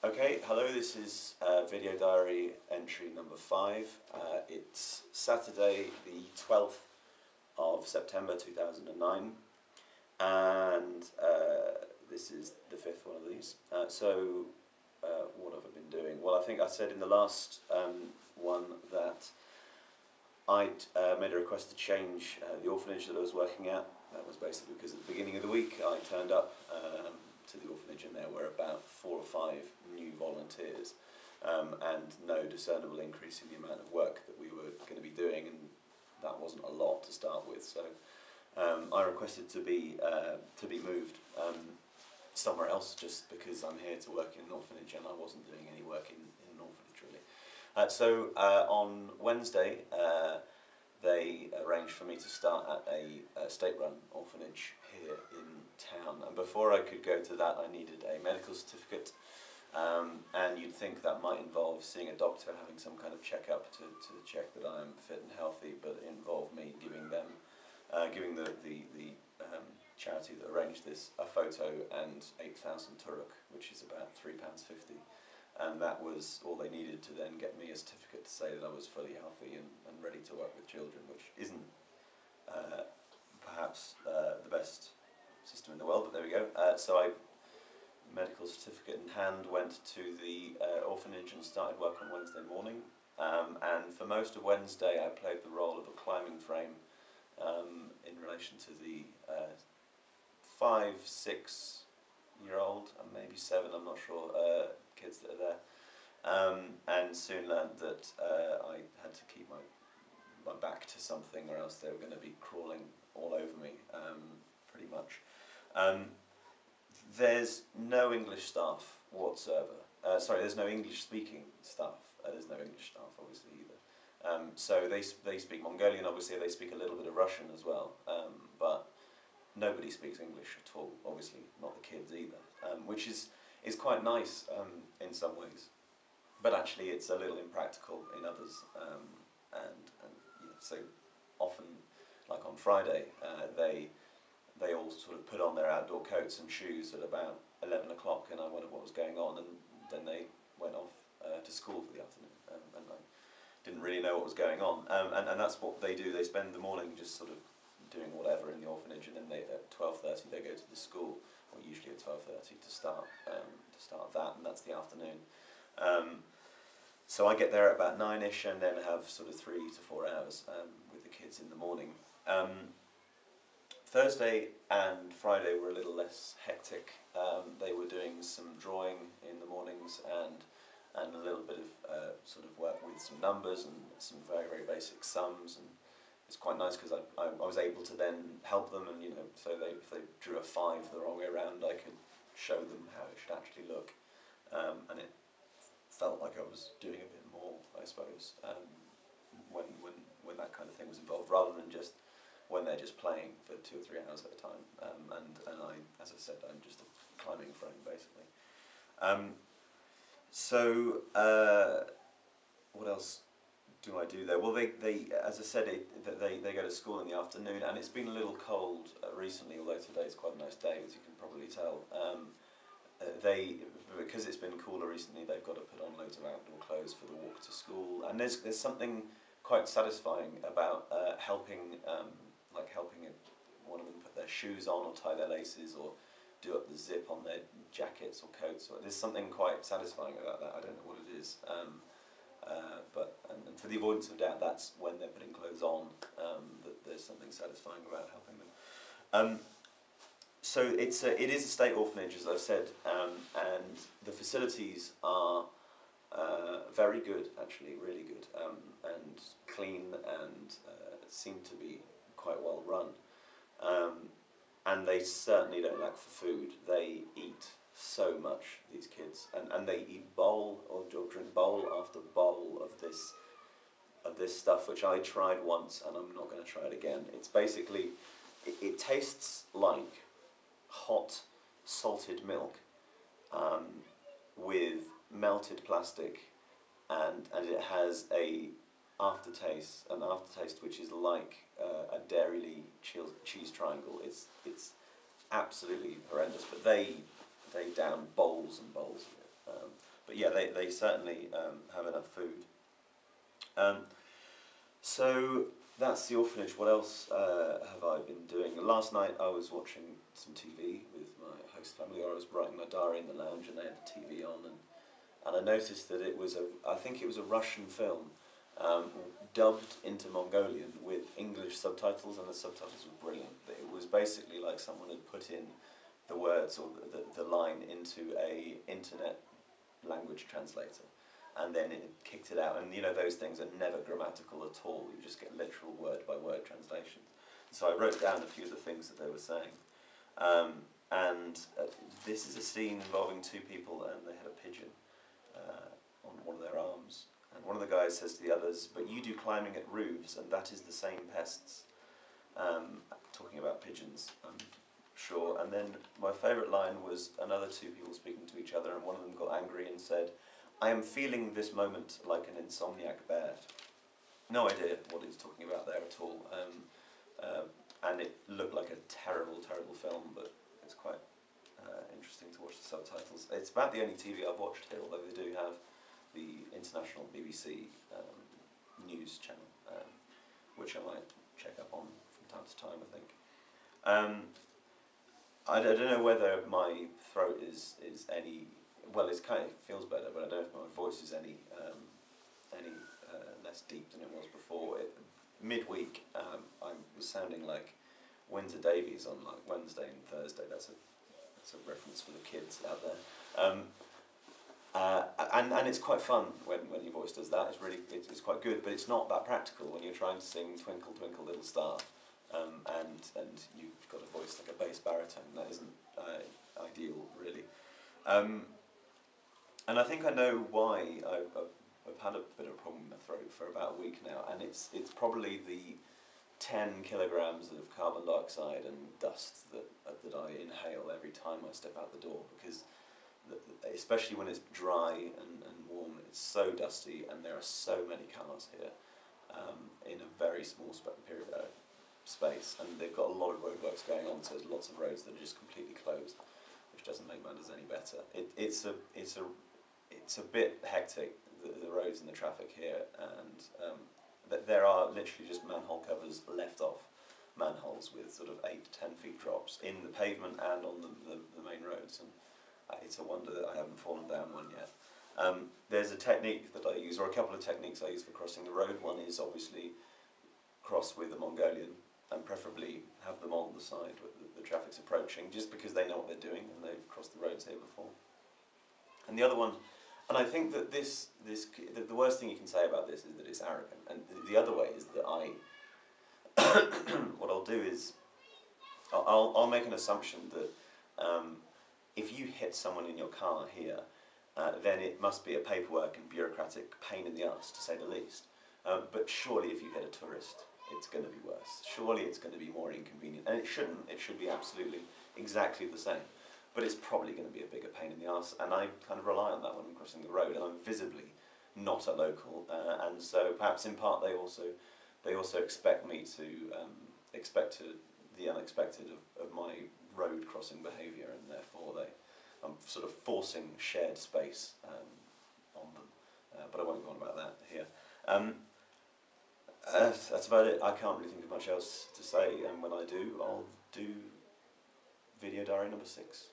Okay, hello, this is video diary entry number 5. It's Saturday the 12th of September 2009, and this is the 5th one of these. What have I been doing? Well, I think I said in the last one that I'd made a request to change the orphanage that I was working at. That was basically because at the beginning of the week I turned up to the orphanage and there were about 4 or 5 new volunteers and no discernible increase in the amount of work that we were going to be doing, and that wasn't a lot to start with. So I requested to be moved somewhere else, just because I'm here to work in an orphanage and I wasn't doing any work in an orphanage really. On Wednesday they arranged for me to start at a state-run orphanage here in town, and before I could go to that I needed a medical certificate, and you'd think that might involve seeing a doctor, having some kind of checkup to check that I am fit and healthy, but it involved me giving the charity that arranged this a photo and 8,000 turuk, which is about £3.50. And that was all they needed to then get me a certificate to say that I was fully healthy and ready to work with children, which isn't perhaps the best system in the world, but there we go. So I, medical certificate in hand, went to the orphanage and started work on Wednesday morning. And for most of Wednesday I played the role of a climbing frame in relation to the 5, 6-year-old, and maybe 7, I'm not sure, kids that are there, and soon learned that I had to keep my back to something or else they were going to be crawling all over me, pretty much. There's no English staff whatsoever. Sorry, there's no English speaking staff. There's no English staff obviously either. So they speak Mongolian, obviously they speak a little bit of Russian as well, but nobody speaks English at all, obviously not the kids either, which is quite nice in some ways, but actually it's a little impractical in others, so often, like on Friday, they all sort of put on their outdoor coats and shoes at about 11 o'clock, and I wondered what was going on, and then they went off to school for the afternoon, and I didn't really know what was going on, and that's what they do. They spend the morning just sort of doing whatever in the orphanage, and then at 12:30 they go to the school, or usually at 12:30 to start that, and that's the afternoon. So I get there at about 9ish, and then have sort of 3 to 4 hours with the kids in the morning. Thursday and Friday were a little less hectic. They were doing some drawing in the mornings and a little bit of sort of work with some numbers and some very, very basic sums, and it's quite nice because I was able to then help them, and so if they drew a 5 the wrong way around, I could show them how it should actually look, and it felt like I was doing a bit more, I suppose, when that kind of thing was involved, rather than just when they're just playing for 2 or 3 hours at a time. And I, as I said, I'm just a climbing frame basically. What else do I do there? Well, they as I said, they go to school in the afternoon, and it's been a little cold recently, although today's quite a nice day, as you can probably tell. Because it's been cooler recently, they've got to put on loads of outdoor clothes for the walk to school, and there's something quite satisfying about helping one of them put their shoes on, or tie their laces, or do up the zip on their jackets or coats. There's something quite satisfying about that. I don't know what it is, but for the avoidance of doubt, that's when they're putting clothes on, that there's something satisfying about helping them. So it is a state orphanage, as I've said, and the facilities are very good, actually, really good, and clean, and seem to be quite well run. And they certainly don't lack for food. They eat so much, these kids, and they eat bowl or drink bowl after bowl of this stuff, which I tried once, and I'm not going to try it again. It's basically, it tastes like hot salted milk with melted plastic, and it has an aftertaste which is like a Dairy cheese triangle. It's absolutely horrendous, but they down bowls and bowls of it. But yeah, they certainly have enough food. Um, so that's the orphanage. What else have I been doing? Last night I was watching some TV with my host family, or I was writing my diary in the lounge, and they had the TV on, and I noticed that it was I think it was a Russian film, dubbed into Mongolian with English subtitles, and the subtitles were brilliant. It was basically like someone had put in the words or the line into a internet language translator, and then it kicked it out. And you know, those things are never grammatical at all. You just get literal word by word translations. So I wrote down a few of the things that they were saying. And this is a scene involving two people, and they had a pigeon on one of their arms. And one of the guys says to the others, "But you do climbing at roofs, and that is the same pests." Talking about pigeons, I'm sure. And then my favourite line was another two people speaking to each other, and one of them got angry and said, "I am feeling this moment like an insomniac bear." No idea what he's talking about there at all. And it looked like a terrible, terrible film, but it's quite interesting to watch the subtitles. It's about the only TV I've watched here, although they do have the international BBC news channel, which I might check up on from time to time, I think. I don't know whether my throat is any, well, it kind of feels better, but I don't know if my voice is any less deep than it was before. Midweek, I was sounding like Windsor Davies on like Wednesday and Thursday. That's a reference for the kids out there. And it's quite fun when your voice does that. It's quite good, but it's not that practical when you're trying to sing Twinkle Twinkle Little Star, and you've got a voice like a bass baritone. That isn't ideal, really. And I think I know why I've had a bit of a problem with my throat for about a week now, and it's probably the 10 kilograms of carbon dioxide and dust that I inhale every time I step out the door, because especially when it's dry and warm, it's so dusty, and there are so many cars here in a very small space, and they've got a lot of roadworks going on, so there's lots of roads that are just completely closed, which doesn't make matters any better. It's a bit hectic, the roads and the traffic here, and there are literally just manhole covers left off manholes with sort of 8 to 10 feet drops in the pavement and on the main roads, and it's a wonder that I haven't fallen down one yet. There's a technique that I use, or a couple of techniques I use for crossing the road. One is obviously cross with a Mongolian, and preferably have them on the side where the traffic's approaching, just because they know what they're doing and they've crossed the roads here before. And the other one, and I think that the worst thing you can say about this is that it's arrogant, and the other way is that what I'll do is, I'll make an assumption that if you hit someone in your car here, then it must be a paperwork and bureaucratic pain in the arse, to say the least. But surely if you hit a tourist, it's going to be worse. Surely it's going to be more inconvenient, and it shouldn't. It should be absolutely exactly the same. But it's probably going to be a bigger pain in the arse, and I kind of rely on that when I'm crossing the road, and I'm visibly not a local, and so perhaps in part they also expect me to expect the unexpected of my road crossing behaviour, and therefore I'm sort of forcing shared space on them. But I won't go on about that here. That's about it. I can't really think of much else to say, and when I do, I'll do video diary number 6.